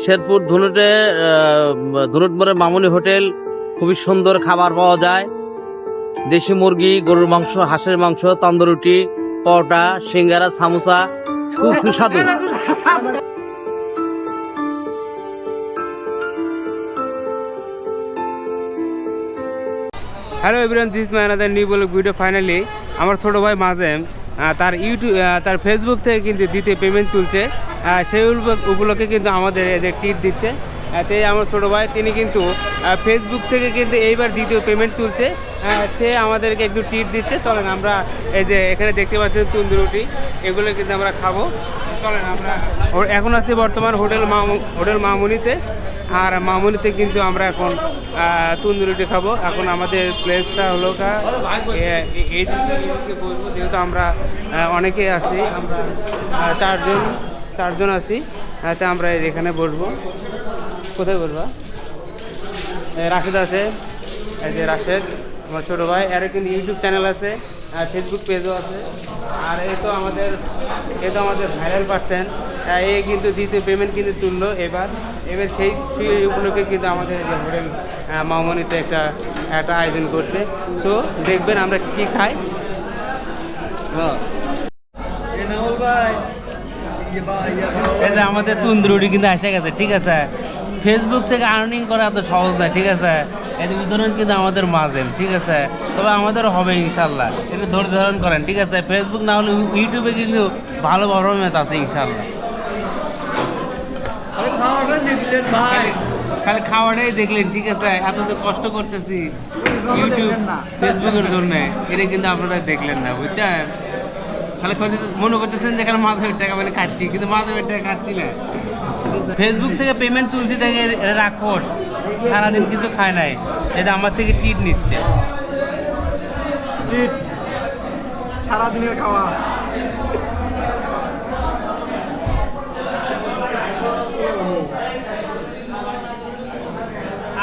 শেরপুর ধুনুটে ধুনুট মোড়ে মামুনি হোটেল, খুবই সুন্দর খাবার পাওয়া যায়। দেশি মুরগি, গরুর মাংস, হাঁসের মাংস, তন্দুরুটি, পরোটা, সিঙ্গারা, সামোসা, খুব সুস্বাদু। Hello everyone, this my another new blog video. Finally আমার ছোটো ভাই মাজেম তার তার ফেসবুক থেকে কিন্তু দ্বিতীয় পেমেন্ট তুলছে। সেই উপলক্ষে কিন্তু আমাদের এদের টিপ দিচ্ছে। তাই আমার ছোটো ভাই তিনি কিন্তু ফেসবুক থেকে কিন্তু এইবার দ্বিতীয় পেমেন্ট তুলছে। সে আমাদেরকে একটু টিপ দিচ্ছে। চলেন আমরা এই যে এখানে দেখতে পাচ্ছেন তন্দুরি রুটি, এগুলো কিন্তু আমরা খাবো। চলেন আমরা এখন আছি বর্তমান হোটেল মামুনিতে। আর মামুনিতে কিন্তু আমরা এখন তন্দুরি রুটি খাবো। এখন আমাদের প্লেসটা হলো এই দিকে বসবো, যেহেতু আমরা অনেকেই আছি, আমরা চারজন আছি। তাই আমরা এখানে বসবো। কোথায় বসবা? রাশেদ আছে, এই যে রাশেদ আমার ছোটো ভাই। এর কিন্তু ইউটিউব চ্যানেল আছে, আর ফেসবুক পেজও আছে। আর এই তো আমাদের ভাইরাল পার্সন, এই কিন্তু দ্বিতীয় পেমেন্ট কিন্তু তুললো এবার সেই উপলক্ষে কিন্তু আমাদের হোটেল মামুনিতে একটা আয়োজন করছে। সো দেখবেন আমরা কি খাই। এই যে আমাদের তন্দুরি কিন্তু এসে গেছে, ঠিক আছে। ফেসবুক থেকে আর্নিং করা এত সহজ না, ঠিক আছে। এই উদাহরণ কিন্তু আমাদের মাজেম, ঠিক আছে। তবে আমাদেরও হবে ইনশাল্লাহ, একটু ধৈর্য ধারণ করেন, ঠিক আছে। ফেসবুক না হলে ইউটিউবে কিন্তু ভালো পারফরমেন্স আছে ইনশাল্লাহ। খালি খাওয়াটাই দেখলেন, ঠিক আছে। এত তো কষ্ট করতেছি ইউটিউব ফেসবুকের জন্য, এটা কিন্তু আপনারা দেখলেন না, বুঝছেন। খালি মনে করতেছেন যে মাধবের টাকা মানে খাচ্ছি, কিন্তু মাধবের টাকা খাচ্ছি না। ফেসবুক থেকে পেমেন্ট তুলছি দেখে রাক্ষস সারাদিন কিছু খায় নাই, এই যে আমার থেকে টিট নিচ্ছে। সারাদিনের খাওয়া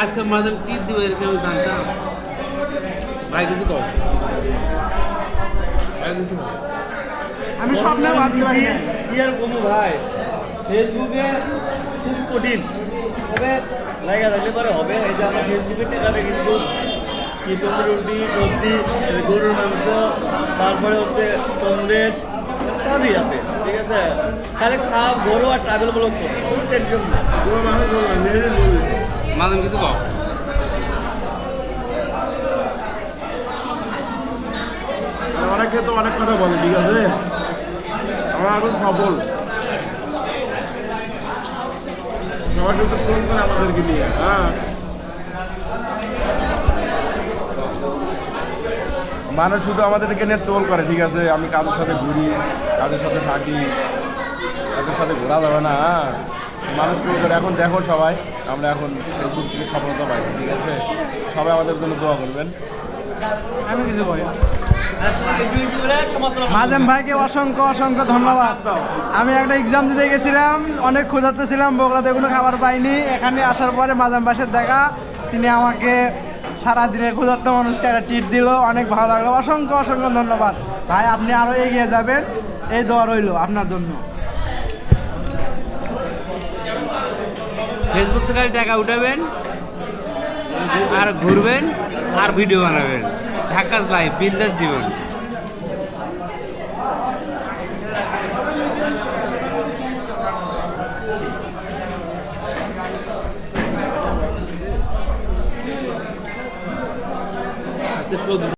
আজকে মাধব টিট দিবে এরকম আমি জানতাম। ভাই কিছু কম, আমি স্বপ্নে ভাবতে পারি না। কি আর কমু ভাই, ফেসবুকে খুব কঠিন, তবে জায়গা থাকলে পরে হবে। এই যে আমার ফেসবুকের টাকাতে কিন্তু কি তন্দুরি রুটি, সবজি, গরুর মাংস, তারপরে হচ্ছে কংগ্রেস সবই আছে, ঠিক আছে। খালি খাওয়া গরু আর ট্রাভেল ব্লক করো, কোনো টেনশন না। গরু মাংস মাধব কিছু কম। অনেকে তো অনেক কথা বলে, ঠিক আছে। আমরা এখন সফল, সবার কিন্তু ফোন করে আমাদেরকে নিয়ে। মানুষ শুধু আমাদেরকে নিয়ে টোল করে, ঠিক আছে। আমি কাদের সাথে ঘুরি, কাদের সাথে থাকি, কাদের সাথে ঘোরা যাবে না। মানুষ টোল করে। এখন দেখো সবাই, আমরা এখন ফেসবুক থেকে সফলতা পাইছি, ঠিক আছে। সবাই আমাদের জন্য দোয়া করবেন। আমি কিছু বলি, মাজেম ভাইকে অসংখ্য ধন্যবাদ। আমি একটা এক্সাম দিতে গেছিলাম, অনেক ক্ষুধার্ত ছিলাম, বগুড়াতে কোনো খাবার পাইনি। এখানে আসার পরে মাজেম ভাইয়ের দেখা, তিনি আমাকে সারাদিনের ক্ষুধার্ত মানুষকে একটা টিট দিল, অনেক ভালো লাগলো। অসংখ্য ধন্যবাদ ভাই, আপনি আরও এগিয়ে যাবেন, এই দোয়া রইল আপনার জন্য। ফেসবুক থেকে টাকা উঠাবেন আর ঘুরবেন আর ভিডিও বানাবেন। ঢাকার লাইফ, বিন্দাস জীবন।